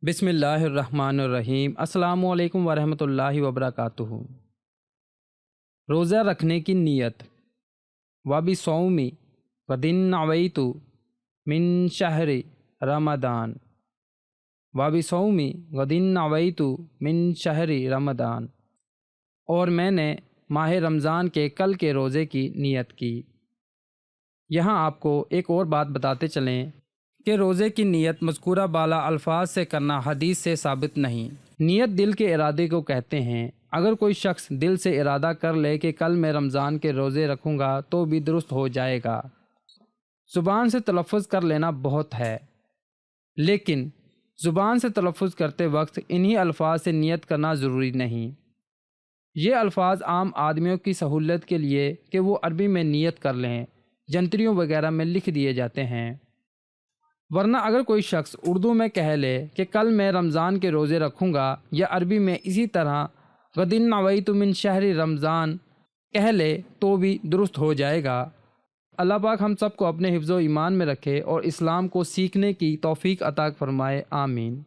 بسم اللہ الرحمن الرحیم۔ السلام علیکم ورحمۃ اللہ وبرکاتہ۔ روزہ رکھنے کی نیت۔ وبصومی غدن نویت من شہر رمضان۔ وبصومی غدن نویت من شہر رمضان، اور میں نے ماہ رمضان کے کل کے روزے کی نیت کی۔ یہاں آپ کو ایک اور بات بتاتے چلیں کہ روزے کی نیت مذکورہ بالا الفاظ سے کرنا حدیث سے ثابت نہیں۔ نیت دل کے ارادے کو کہتے ہیں۔ اگر کوئی شخص دل سے ارادہ کر لے کہ کل میں رمضان کے روزے رکھوں گا تو بھی درست ہو جائے گا۔ زبان سے تلفظ کر لینا بہت ہے، لیکن زبان سے تلفظ کرتے وقت انہی الفاظ سے نیت کرنا ضروری نہیں۔ یہ الفاظ عام آدمیوں کی سہولت کے لیے کہ وہ عربی میں نیت کر لیں، جنتریوں وغیرہ میں لکھ دیے جاتے ہیں، ورنہ اگر کوئی شخص اردو میں کہہ لے کہ کل میں رمضان کے روزے رکھوں گا، یا عربی میں اسی طرح غدن نویت من شہر رمضان کہہ لے تو بھی درست ہو جائے گا۔ اللہ پاک ہم سب کو اپنے حفظ و ایمان میں رکھے اور اسلام کو سیکھنے کی توفیق عطا فرمائے، آمین۔